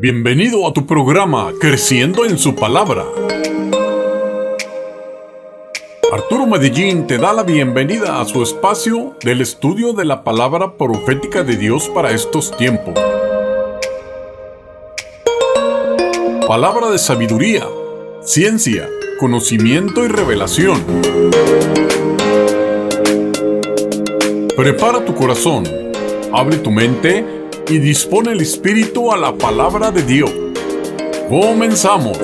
Bienvenido a tu programa Creciendo en su Palabra. Arturo Medellín te da la bienvenida a su espacio del estudio de la palabra profética de Dios para estos tiempos. Palabra de sabiduría, ciencia, conocimiento y revelación. Prepara tu corazón, abre tu mente y dispone el espíritu a la palabra de Dios. ¡Comenzamos!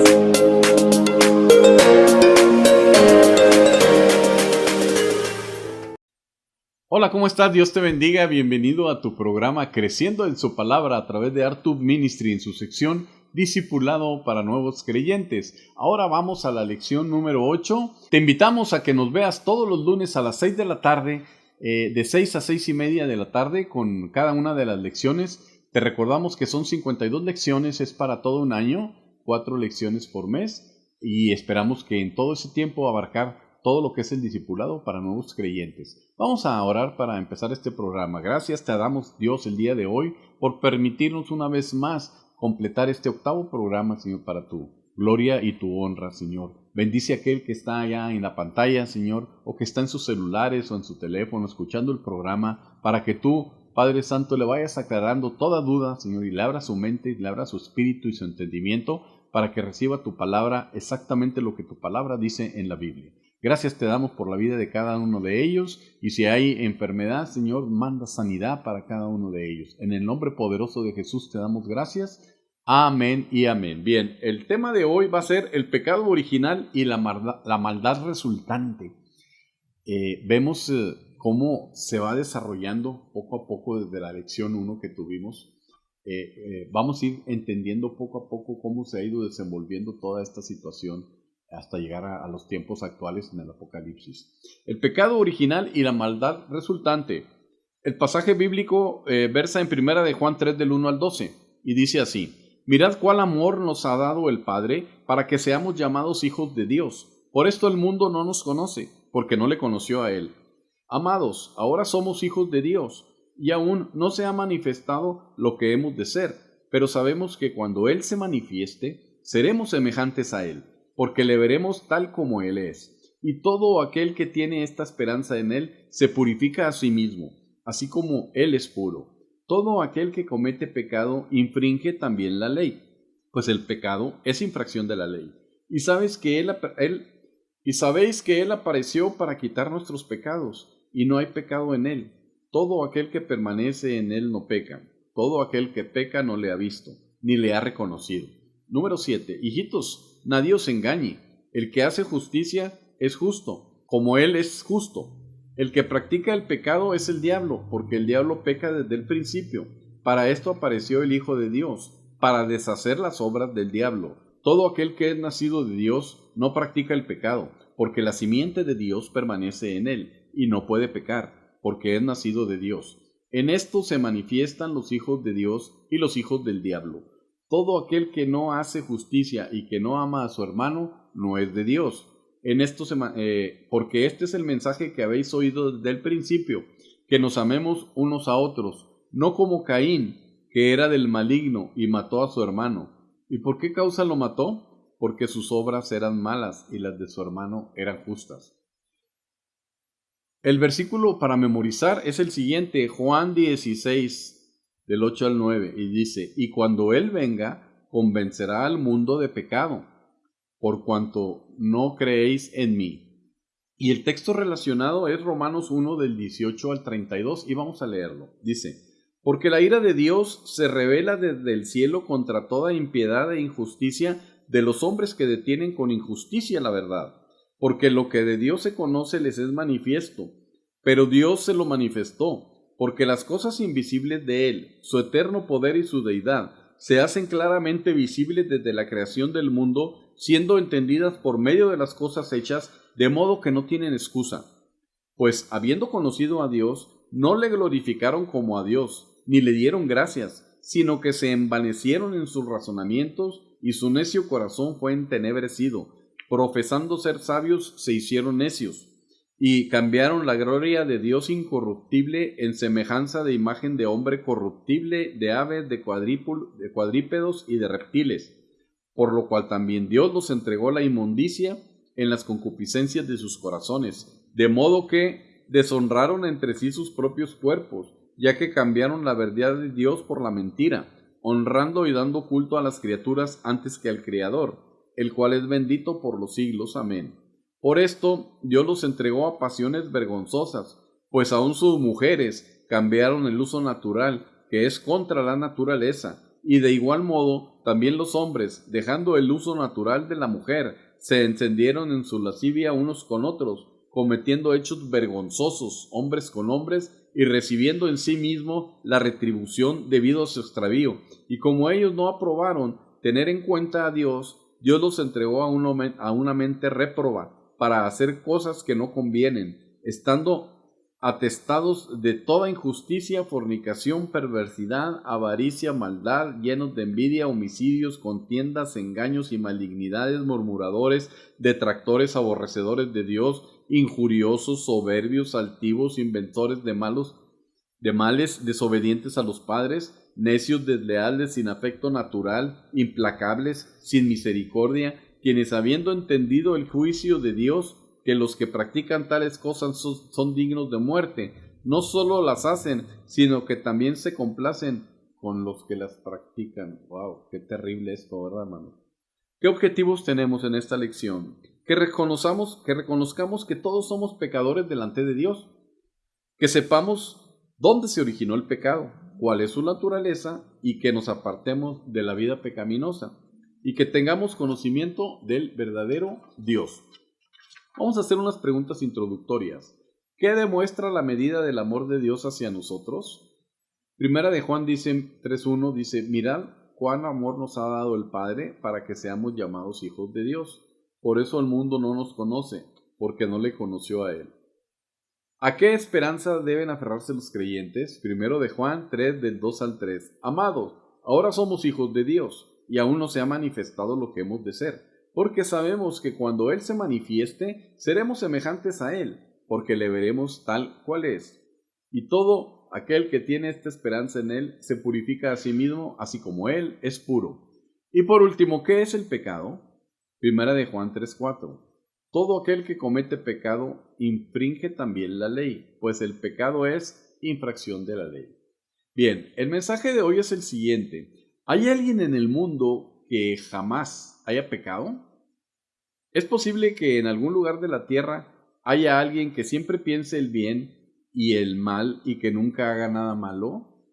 Hola, ¿cómo estás? Dios te bendiga. Bienvenido a tu programa Creciendo en su Palabra a través de Artub Ministry en su sección Discipulado para Nuevos Creyentes. Ahora vamos a la lección número 8. Te invitamos a que nos veas todos los lunes a las 6 de la tarde, de 6 a 6 y media de la tarde con cada una de las lecciones. Te recordamos que son 52 lecciones, es para todo un año, 4 lecciones por mes, y esperamos que en todo ese tiempo abarcar todo lo que es el discipulado para nuevos creyentes. Vamos a orar para empezar este programa. Gracias te damos, Dios, el día de hoy por permitirnos una vez más completar este octavo programa, Señor, para tu gloria y tu honra, Señor. Bendice a aquel que está allá en la pantalla, Señor, o que está en sus celulares o en su teléfono escuchando el programa, para que tú, Padre Santo, le vayas aclarando toda duda, Señor, y le abra su mente, y le abra su espíritu y su entendimiento, para que reciba tu palabra exactamente lo que tu palabra dice en la Biblia. Gracias te damos por la vida de cada uno de ellos, y si hay enfermedad, Señor, manda sanidad para cada uno de ellos. En el nombre poderoso de Jesús te damos gracias. Amén y amén. Bien, el tema de hoy va a ser el pecado original y la maldad resultante. Vemos cómo se va desarrollando poco a poco desde la lección 1 que tuvimos. Vamos a ir entendiendo poco a poco cómo se ha ido desenvolviendo toda esta situación hasta llegar a los tiempos actuales en el Apocalipsis. El pecado original y la maldad resultante. El pasaje bíblico versa en 1 de Juan 3 del 1 al 12 y dice así: Mirad cuál amor nos ha dado el Padre para que seamos llamados hijos de Dios. Por esto el mundo no nos conoce, porque no le conoció a Él. Amados, ahora somos hijos de Dios, y aún no se ha manifestado lo que hemos de ser, pero sabemos que cuando Él se manifieste, seremos semejantes a Él, porque le veremos tal como Él es. Y todo aquel que tiene esta esperanza en Él se purifica a sí mismo, así como Él es puro. Todo aquel que comete pecado infringe también la ley, pues el pecado es infracción de la ley. Y sabéis que Él apareció para quitar nuestros pecados, y no hay pecado en Él. Todo aquel que permanece en Él no peca. Todo aquel que peca no le ha visto, ni le ha reconocido. Número 7. Hijitos, nadie os engañe. El que hace justicia es justo, como Él es justo. El que practica el pecado es el diablo, porque el diablo peca desde el principio. Para esto apareció el Hijo de Dios, para deshacer las obras del diablo. Todo aquel que es nacido de Dios no practica el pecado, porque la simiente de Dios permanece en él, y no puede pecar, porque es nacido de Dios. En esto se manifiestan los hijos de Dios y los hijos del diablo. Todo aquel que no hace justicia y que no ama a su hermano no es de Dios. En esto porque este es el mensaje que habéis oído desde el principio, que nos amemos unos a otros, no como Caín, que era del maligno y mató a su hermano. ¿Y por qué causa lo mató? Porque sus obras eran malas y las de su hermano eran justas. El versículo para memorizar es el siguiente, Juan 16, del 8 al 9, y dice: Y cuando Él venga, convencerá al mundo de pecado, por cuanto no creéis en mí. Y el texto relacionado es Romanos 1 del 18 al 32 y vamos a leerlo. Dice: Porque la ira de Dios se revela desde el cielo contra toda impiedad e injusticia de los hombres que detienen con injusticia la verdad. Porque lo que de Dios se conoce les es manifiesto, pero Dios se lo manifestó, porque las cosas invisibles de Él, su eterno poder y su deidad, se hacen claramente visibles desde la creación del mundo, siendo entendidas por medio de las cosas hechas, de modo que no tienen excusa. Pues, habiendo conocido a Dios, no le glorificaron como a Dios, ni le dieron gracias, sino que se envanecieron en sus razonamientos, y su necio corazón fue entenebrecido. Profesando ser sabios, se hicieron necios, y cambiaron la gloria de Dios incorruptible en semejanza de imagen de hombre corruptible, de aves, de cuadrípedos y de reptiles, por lo cual también Dios los entregó la inmundicia en las concupiscencias de sus corazones, de modo que deshonraron entre sí sus propios cuerpos, ya que cambiaron la verdad de Dios por la mentira, honrando y dando culto a las criaturas antes que al Creador, el cual es bendito por los siglos. Amén. Por esto Dios los entregó a pasiones vergonzosas, pues aun sus mujeres cambiaron el uso natural, que es contra la naturaleza, y de igual modo también los hombres, dejando el uso natural de la mujer, se encendieron en su lascivia unos con otros, cometiendo hechos vergonzosos hombres con hombres, y recibiendo en sí mismo la retribución debido a su extravío. Y como ellos no aprobaron tener en cuenta a Dios, Dios los entregó a una mente réproba, para hacer cosas que no convienen, estando atestados de toda injusticia, fornicación, perversidad, avaricia, maldad, llenos de envidia, homicidios, contiendas, engaños y malignidades, murmuradores, detractores, aborrecedores de Dios, injuriosos, soberbios, altivos, inventores de males, desobedientes a los padres, necios, desleales, sin afecto natural, implacables, sin misericordia, quienes habiendo entendido el juicio de Dios, que los que practican tales cosas son dignos de muerte, no solo las hacen, sino que también se complacen con los que las practican. ¡Wow! ¡Qué terrible esto!, ¿verdad, hermano? ¿Qué objetivos tenemos en esta lección? Que reconozcamos que todos somos pecadores delante de Dios, que sepamos dónde se originó el pecado, cuál es su naturaleza y que nos apartemos de la vida pecaminosa, y que tengamos conocimiento del verdadero Dios. Vamos a hacer unas preguntas introductorias. ¿Qué demuestra la medida del amor de Dios hacia nosotros? Primera de Juan 3:1 dice: mirad cuán amor nos ha dado el Padre para que seamos llamados hijos de Dios. Por eso el mundo no nos conoce, porque no le conoció a Él. ¿A qué esperanza deben aferrarse los creyentes? Primero de Juan 3, del 2 al 3. Amados, ahora somos hijos de Dios, y aún no se ha manifestado lo que hemos de ser, porque sabemos que cuando Él se manifieste, seremos semejantes a Él, porque le veremos tal cual es. Y todo aquel que tiene esta esperanza en Él se purifica a sí mismo, así como Él es puro. Y por último, ¿qué es el pecado? Primera de Juan 3:4. Todo aquel que comete pecado infringe también la ley, pues el pecado es infracción de la ley. Bien, el mensaje de hoy es el siguiente. ¿Hay alguien en el mundo que jamás haya pecado? ¿Es posible que en algún lugar de la tierra haya alguien que siempre piense el bien y el mal y que nunca haga nada malo?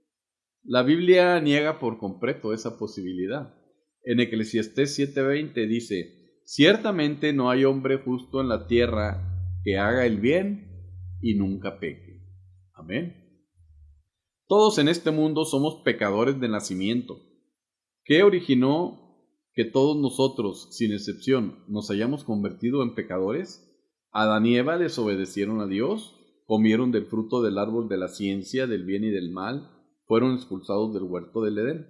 La Biblia niega por completo esa posibilidad. En Eclesiastés 7:20 dice: ciertamente no hay hombre justo en la tierra que haga el bien y nunca peque. Amén. Todos en este mundo somos pecadores de nacimiento. ¿Qué originó que todos nosotros, sin excepción, nos hayamos convertido en pecadores? Adán y Eva desobedecieron a Dios, comieron del fruto del árbol de la ciencia del bien y del mal, fueron expulsados del huerto del Edén.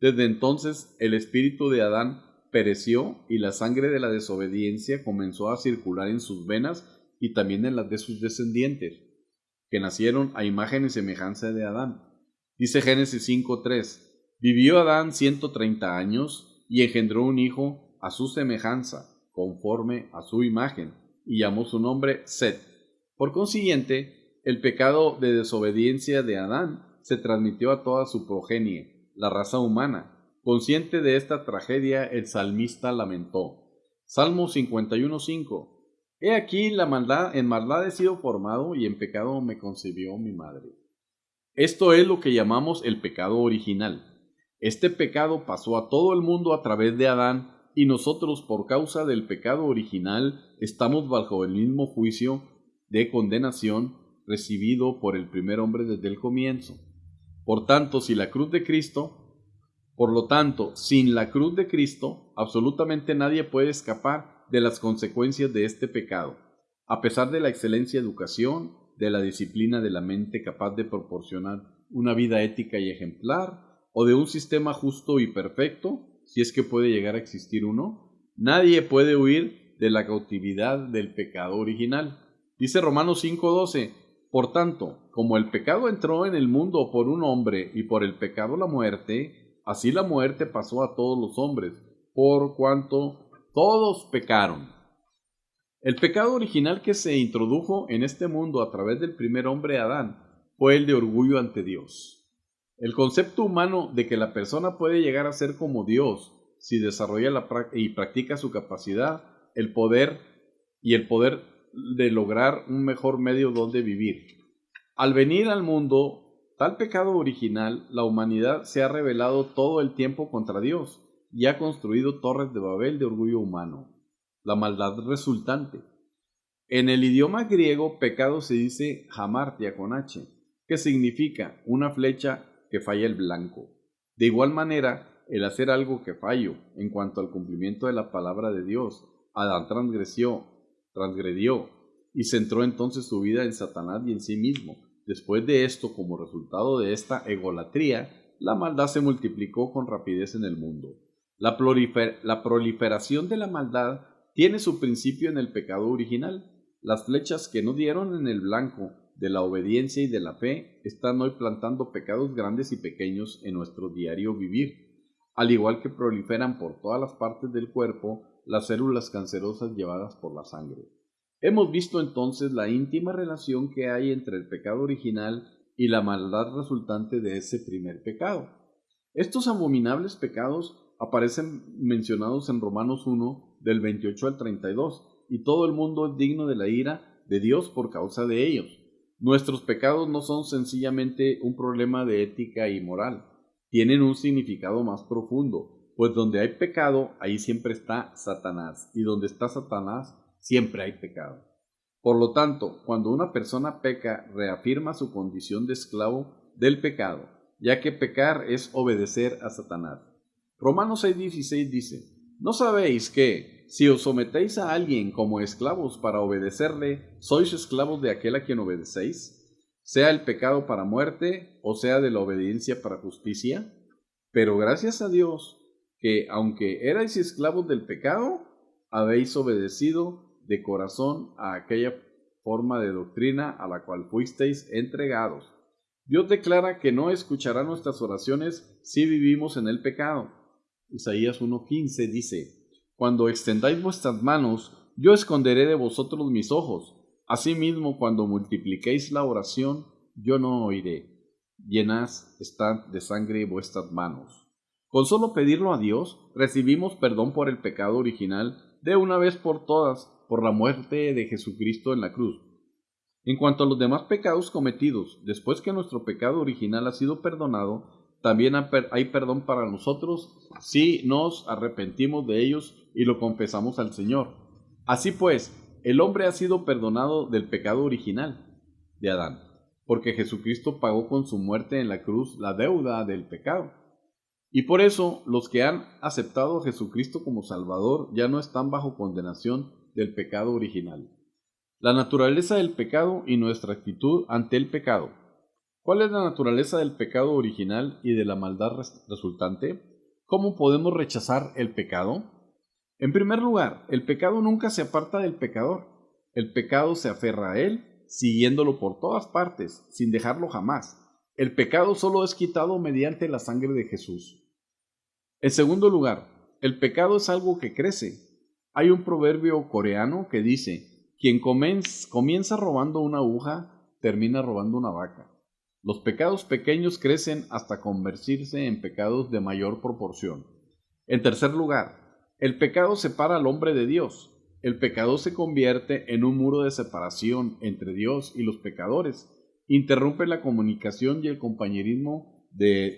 Desde entonces el espíritu de Adán pereció y la sangre de la desobediencia comenzó a circular en sus venas y también en las de sus descendientes, que nacieron a imagen y semejanza de Adán. Dice Génesis 5:3: vivió Adán 130 años y engendró un hijo a su semejanza, conforme a su imagen, y llamó su nombre Set. Por consiguiente, el pecado de desobediencia de Adán se transmitió a toda su progenie, la raza humana. Consciente de esta tragedia, el salmista lamentó. Salmo 51:5: he aquí en maldad he sido formado y en pecado me concibió mi madre. Esto es lo que llamamos el pecado original. Este pecado pasó a todo el mundo a través de Adán, y nosotros, por causa del pecado original, estamos bajo el mismo juicio de condenación recibido por el primer hombre desde el comienzo. Por lo tanto, sin la cruz de Cristo, absolutamente nadie puede escapar de las consecuencias de este pecado. A pesar de la excelente educación, de la disciplina de la mente capaz de proporcionar una vida ética y ejemplar, o de un sistema justo y perfecto, si es que puede llegar a existir uno, nadie puede huir de la cautividad del pecado original. Dice Romanos 5:12, por tanto, como el pecado entró en el mundo por un hombre y por el pecado la muerte, así la muerte pasó a todos los hombres, por cuanto todos pecaron. El pecado original que se introdujo en este mundo a través del primer hombre Adán fue el de orgullo ante Dios. El concepto humano de que la persona puede llegar a ser como Dios si desarrolla y practica su capacidad, el poder de lograr un mejor medio donde vivir. Al venir al mundo, tal pecado original, la humanidad se ha rebelado todo el tiempo contra Dios y ha construido torres de Babel de orgullo humano. La maldad resultante. En el idioma griego, pecado se dice hamartia con H, que significa una flecha que falla el blanco. De igual manera, el hacer algo que fallo en cuanto al cumplimiento de la palabra de Dios, Adán transgredió y centró entonces su vida en Satanás y en sí mismo. Después de esto, como resultado de esta egolatría, la maldad se multiplicó con rapidez en el mundo. La proliferación de la maldad tiene su principio en el pecado original. Las flechas que no dieron en el blanco de la obediencia y de la fe están hoy plantando pecados grandes y pequeños en nuestro diario vivir, al igual que proliferan por todas las partes del cuerpo las células cancerosas llevadas por la sangre. Hemos visto entonces la íntima relación que hay entre el pecado original y la maldad resultante de ese primer pecado. Estos abominables pecados aparecen mencionados en Romanos 1, del 28 al 32, y todo el mundo es digno de la ira de Dios por causa de ellos. Nuestros pecados no son sencillamente un problema de ética y moral, tienen un significado más profundo, pues donde hay pecado, ahí siempre está Satanás, y donde está Satanás, siempre hay pecado. Por lo tanto, cuando una persona peca, reafirma su condición de esclavo del pecado, ya que pecar es obedecer a Satanás. Romanos 6:16 dice, ¿no sabéis que, si os sometéis a alguien como esclavos para obedecerle, sois esclavos de aquel a quien obedecéis? Sea el pecado para muerte, o sea de la obediencia para justicia. Pero gracias a Dios, que aunque erais esclavos del pecado, habéis obedecido de corazón a aquella forma de doctrina a la cual fuisteis entregados. Dios declara que no escuchará nuestras oraciones si vivimos en el pecado. Isaías 1:15 dice, cuando extendáis vuestras manos, yo esconderé de vosotros mis ojos. Asimismo, cuando multipliquéis la oración, yo no oiré. Llenas están de sangre vuestras manos. Con solo pedirlo a Dios, recibimos perdón por el pecado original de una vez por todas, por la muerte de Jesucristo en la cruz. En cuanto a los demás pecados cometidos, después que nuestro pecado original ha sido perdonado, también hay perdón para nosotros si nos arrepentimos de ellos y lo confesamos al Señor. Así pues, el hombre ha sido perdonado del pecado original de Adán, porque Jesucristo pagó con su muerte en la cruz la deuda del pecado. Y por eso, los que han aceptado a Jesucristo como Salvador ya no están bajo condenación del pecado original. La naturaleza del pecado y nuestra actitud ante el pecado. ¿Cuál es la naturaleza del pecado original y de la maldad resultante? ¿Cómo podemos rechazar el pecado? En primer lugar, el pecado nunca se aparta del pecador. El pecado se aferra a él, siguiéndolo por todas partes, sin dejarlo jamás. El pecado solo es quitado mediante la sangre de Jesús. En segundo lugar, el pecado es algo que crece. Hay un proverbio coreano que dice, quien comienza robando una aguja, termina robando una vaca. Los pecados pequeños crecen hasta convertirse en pecados de mayor proporción. En tercer lugar, el pecado separa al hombre de Dios. El pecado se convierte en un muro de separación entre Dios y los pecadores. Interrumpe la comunicación y el compañerismo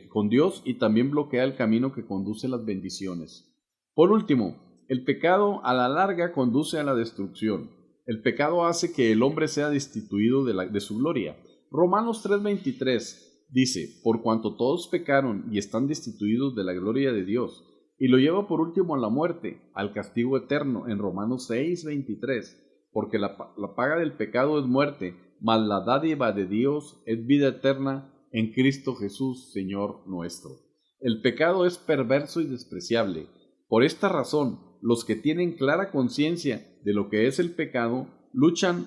con Dios y también bloquea el camino que conduce a las bendiciones. Por último, el pecado a la larga conduce a la destrucción. El pecado hace que el hombre sea destituido de su gloria. Romanos 3:23 dice, por cuanto todos pecaron y están destituidos de la gloria de Dios, y lo lleva por último a la muerte, al castigo eterno, en Romanos 6:23, porque la paga del pecado es muerte, mas la dádiva de Dios es vida eterna en Cristo Jesús, Señor nuestro. El pecado es perverso y despreciable. Por esta razón, los que tienen clara conciencia de lo que es el pecado, luchan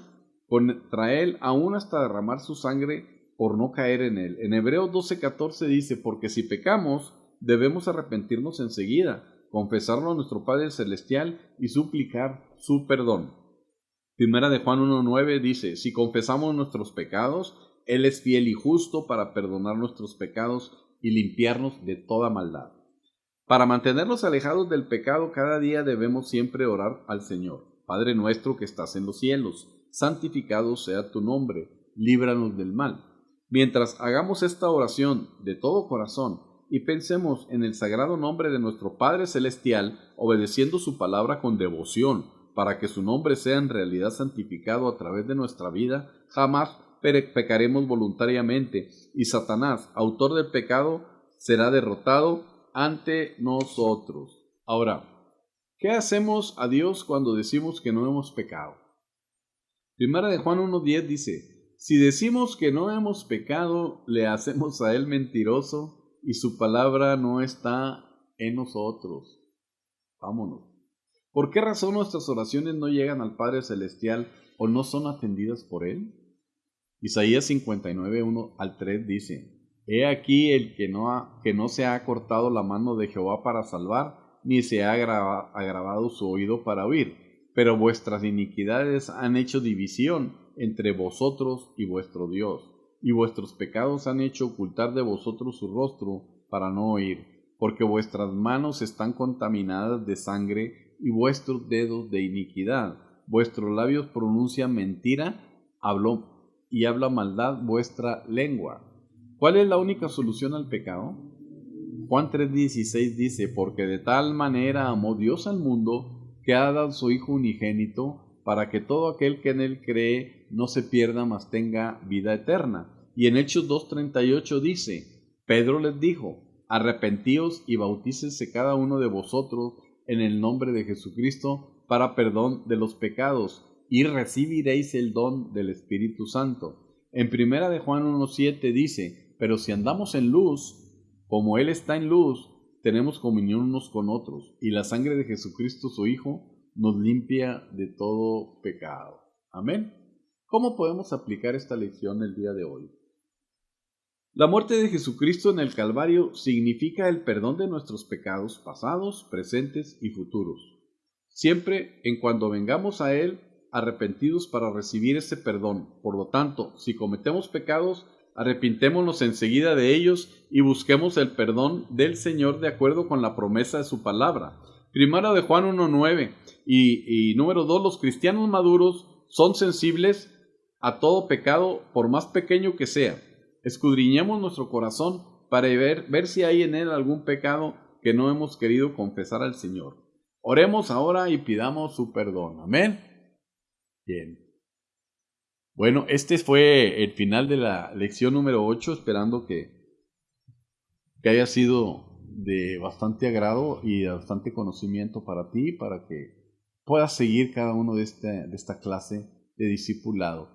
contra él aún hasta derramar su sangre por no caer en él. En Hebreos 12:14 dice, porque si pecamos, debemos arrepentirnos enseguida, confesarlo a nuestro Padre Celestial y suplicar su perdón. Primera de Juan 1:9 dice, si confesamos nuestros pecados, Él es fiel y justo para perdonar nuestros pecados y limpiarnos de toda maldad. Para mantenernos alejados del pecado, cada día debemos siempre orar al Señor. Padre nuestro que estás en los cielos, santificado sea tu nombre, líbranos del mal. Mientras hagamos esta oración de todo corazón y pensemos en el sagrado nombre de nuestro Padre Celestial, obedeciendo su palabra con devoción, para que su nombre sea en realidad santificado a través de nuestra vida, jamás pecaremos voluntariamente, y Satanás, autor del pecado, será derrotado ante nosotros. Ahora, ¿qué hacemos a Dios cuando decimos que no hemos pecado? Primera de Juan 1:10 dice, si decimos que no hemos pecado, le hacemos a Él mentiroso, y su palabra no está en nosotros. Vámonos. ¿Por qué razón nuestras oraciones no llegan al Padre Celestial o no son atendidas por Él? Isaías 59:1-3 dice, he aquí el que no se ha cortado la mano de Jehová para salvar, ni se ha agravado su oído para oír, pero vuestras iniquidades han hecho división entre vosotros y vuestro Dios, y vuestros pecados han hecho ocultar de vosotros su rostro para no oír, porque vuestras manos están contaminadas de sangre y vuestros dedos de iniquidad. Vuestros labios pronuncian mentira, habla maldad vuestra lengua. ¿Cuál es la única solución al pecado? Juan 3:16 dice, porque de tal manera amó Dios al mundo, que ha dado su Hijo unigénito, para que todo aquel que en Él cree no se pierda, mas tenga vida eterna. Y en Hechos 2:38 dice, Pedro les dijo, arrepentíos y bautícese cada uno de vosotros en el nombre de Jesucristo para perdón de los pecados, y recibiréis el don del Espíritu Santo. En Primera de Juan 1:7 dice, pero si andamos en luz, como Él está en luz, tenemos comunión unos con otros, y la sangre de Jesucristo su Hijo nos limpia de todo pecado. Amén. ¿Cómo podemos aplicar esta lección el día de hoy? La muerte de Jesucristo en el Calvario significa el perdón de nuestros pecados pasados, presentes y futuros. Siempre en cuando vengamos a Él arrepentidos para recibir ese perdón. Por lo tanto, si cometemos pecados, arrepintémonos enseguida de ellos y busquemos el perdón del Señor de acuerdo con la promesa de su palabra. Primera de Juan 1:9 y número 2, los cristianos maduros son sensibles a todo pecado, por más pequeño que sea. Escudriñemos nuestro corazón para ver si hay en él algún pecado que no hemos querido confesar al Señor. Oremos ahora y pidamos su perdón. Amén. Bien. Bueno, este fue el final de la lección número 8, esperando que haya sido de bastante agrado y de bastante conocimiento para ti, para que puedas seguir cada uno de esta clase de discipulado.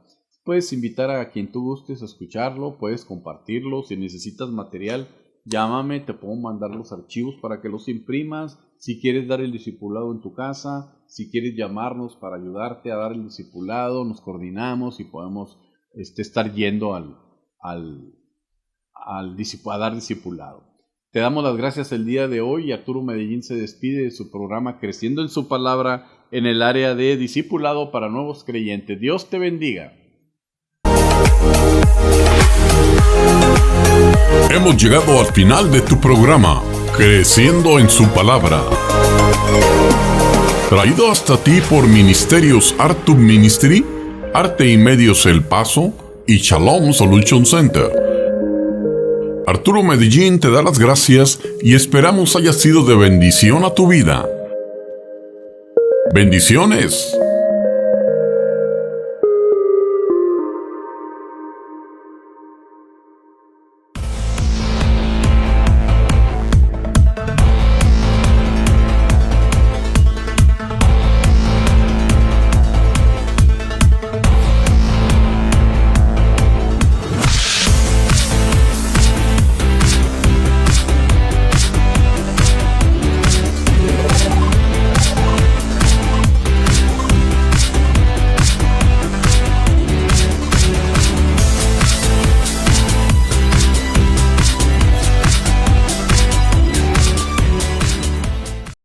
Puedes invitar a quien tú gustes a escucharlo, puedes compartirlo. Si necesitas material, llámame, te puedo mandar los archivos para que los imprimas. Si quieres dar el discipulado en tu casa, si quieres llamarnos para ayudarte a dar el discipulado, nos coordinamos y podemos estar yendo a dar discipulado. Te damos las gracias el día de hoy y Arturo Medellín se despide de su programa Creciendo en su Palabra en el área de discipulado para nuevos creyentes. Dios te bendiga. Hemos llegado al final de tu programa, Creciendo en su Palabra. Traído hasta ti por Ministerios Artub Ministry, Arte y Medios El Paso y Shalom Solution Center. Arturo Medellín te da las gracias y esperamos haya sido de bendición a tu vida. Bendiciones.